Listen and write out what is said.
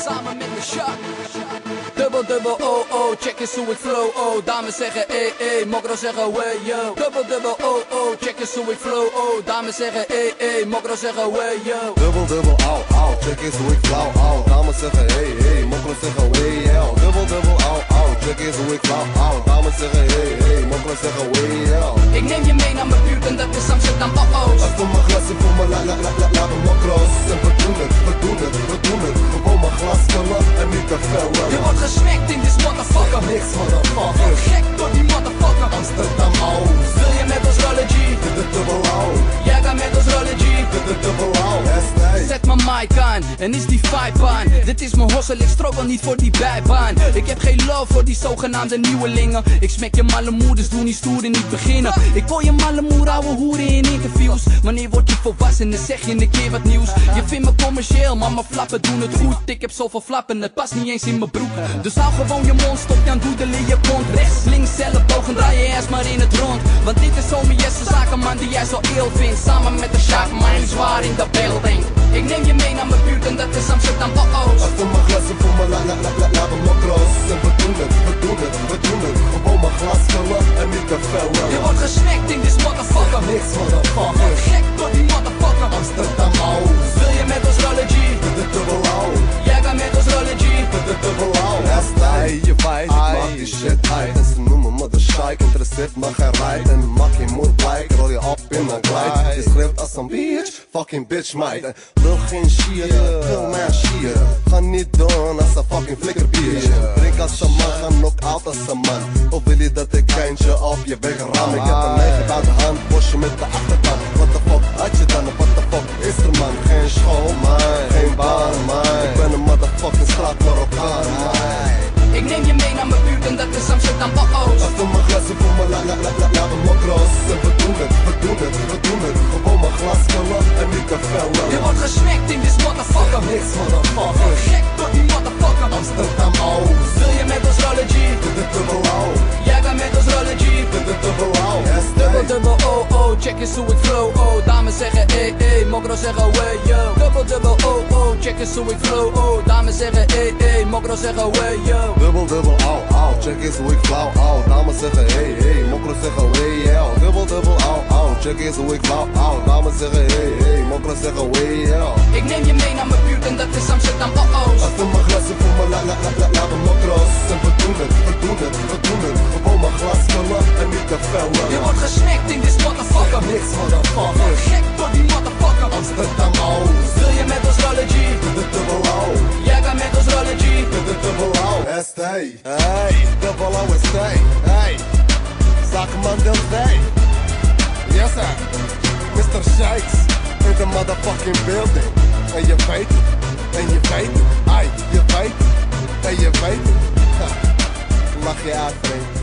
samen met de Sjaak. Dubbel, dubbel, oh, oh, check eens hoe ik flow, oh. Dames zeggen, mokro zeggen, way, yo. Dubbel, dubbel, oh, oh, check eens hoe ik flow, oh. Dames zeggen, mokro zeggen, way, yo. Dubbel, dubbel, au, au, check eens hoe ik flauw, au. Dames zeggen, mokro zeggen, way, yo. Dubbel, dubbel, au, au, check eens hoe ik flauw, au. Dames zeggen, mokro zeggen, way, yo. Ik neem je mee naar mijn buurt en dat is Amsterdam, oh, oh. Als voor mijn glas en voor mijn laten mokro's. En we doen het, we doen het, we doen het. Gewoon mijn glas vullen en niet te vellen. Je wordt gesmekt in dit motherfucker. Niks, motherfucker. Gek door die motherfucker. Amsterdam, au. Wil je met ons rollen, G? Dubbel, au. Jij kan met ons rollen, G. Dubbel, au. Zet mijn mic aan en is die vibe aan. Dit is mijn hossel, ik struggle niet voor die bijbaan. Ik heb geen love voor die zogenaamde nieuwelingen. Ik smek je malle moeders, doe niet stoer en niet beginnen. Ik wil je malle moer, ouwe hoeren in interviews. Wanneer word je volwassen en zeg je een keer wat nieuws. Je vindt me commercieel, maar mijn flappen doen het goed. Ik heb zoveel flappen, het past niet eens in mijn broek. Dus hou gewoon je mond, stop je aan doedelen je kont. Rechts, links, ellebogen, draai je eerst maar in het rond. Want dit is homie, yes, een zakenman die jij zo eel vindt. Samen met de Sjaak, mijn zwaar in de building. Ik neem je mee naar mijn buurt en dat is Amsterdam, oh, oh. Als voor mijn glas en voor mijn laten mokro's. En we doen het, we doen het, we doen het. Gewoon mijn glas vullen en niet te vellen. Je wordt gesnakt in dit motherfucker. Niks, motherfucker. Gek door die motherfucker. Amsterdam, au. Wil je met ons rollen, G? Dubbel, au. Jij kan met ons rollen, G. Dubbel, au. Hey, je weet, ik maak die shit uit. En ze noemen me de Sjaak, interesseert me geen ride. En makkie moet blijken, rol je op in een glide. Je schreeuwt als een bitch, fucking bitch meid. Wil geen shit, wil mijn shit. Ga niet doen als een fucking flikkerbiertje. Drink als een man, ga knock-out als een man. Of wil je dat ik eindje op je weg ram? Ik heb een 9 uit de hand, bosje met de achterkant. What the fuck had je dan, what the fuck is er man? Geen school, man, geen baan, man. Ik ben een motherfucking straat Marokkaan, man. Ik neem je mee naar mijn buurt en dat is Amsterdam, oh, oh. Als voor mijn glas en voor mijn laten mokro's. En we doen het, we doen het, we doen het. Gewoon mijn glas vullen en niet te vellen. Je wordt gesmekt in dit motherfucker. Niks, motherfucker. Gek door die motherfucker. Amsterdam, au. Wil je met ons rollen, G? Dubbel, au. Jij kan met ons rollen, G. Dubbel, au. Dubbel, dubbel, oh, oh, check eens hoe ik flow, oh. Dames zeggen, mokro zeggen, way, yo. Dubbel, dubbel, oh, oh, check eens hoe ik flow, oh. Dames zeggen, mokro zeggen, way, yo. Dubbel, dubbel, au, au, check eens hoe ik flauw, au. Dames zeggen, mokro zeggen, way, yo. Dubbel, dubbel, au, au, check eens hoe ik flauw, au. Dames zeggen, mokro zeggen, way, yo. Ik neem je mee naar mijn buurt en dat is Amsterdam, oh, oh. Als voor mijn glas en voor mijn laten mokro's. En we doen het, we doen het, we doen het. Gewoon mijn glas vullen en niet te vellen. Je wordt gesmekt in dit motherfucker. Niks, motherfucker. Gek door die motherfucker. Amsterdam, au. Wil je met ons rollen, G? Dubbel, au. Jij kan met ons rollen, G. Dubbel, au. ST. Hey, dubbel, au, ST. Hey, zakenman deel 2. Yes, sir. Mr. Shakes in the motherfucking building. En je weet het, en je weet het. Ai, je weet het, en je weet het. Lach je uit, vriend.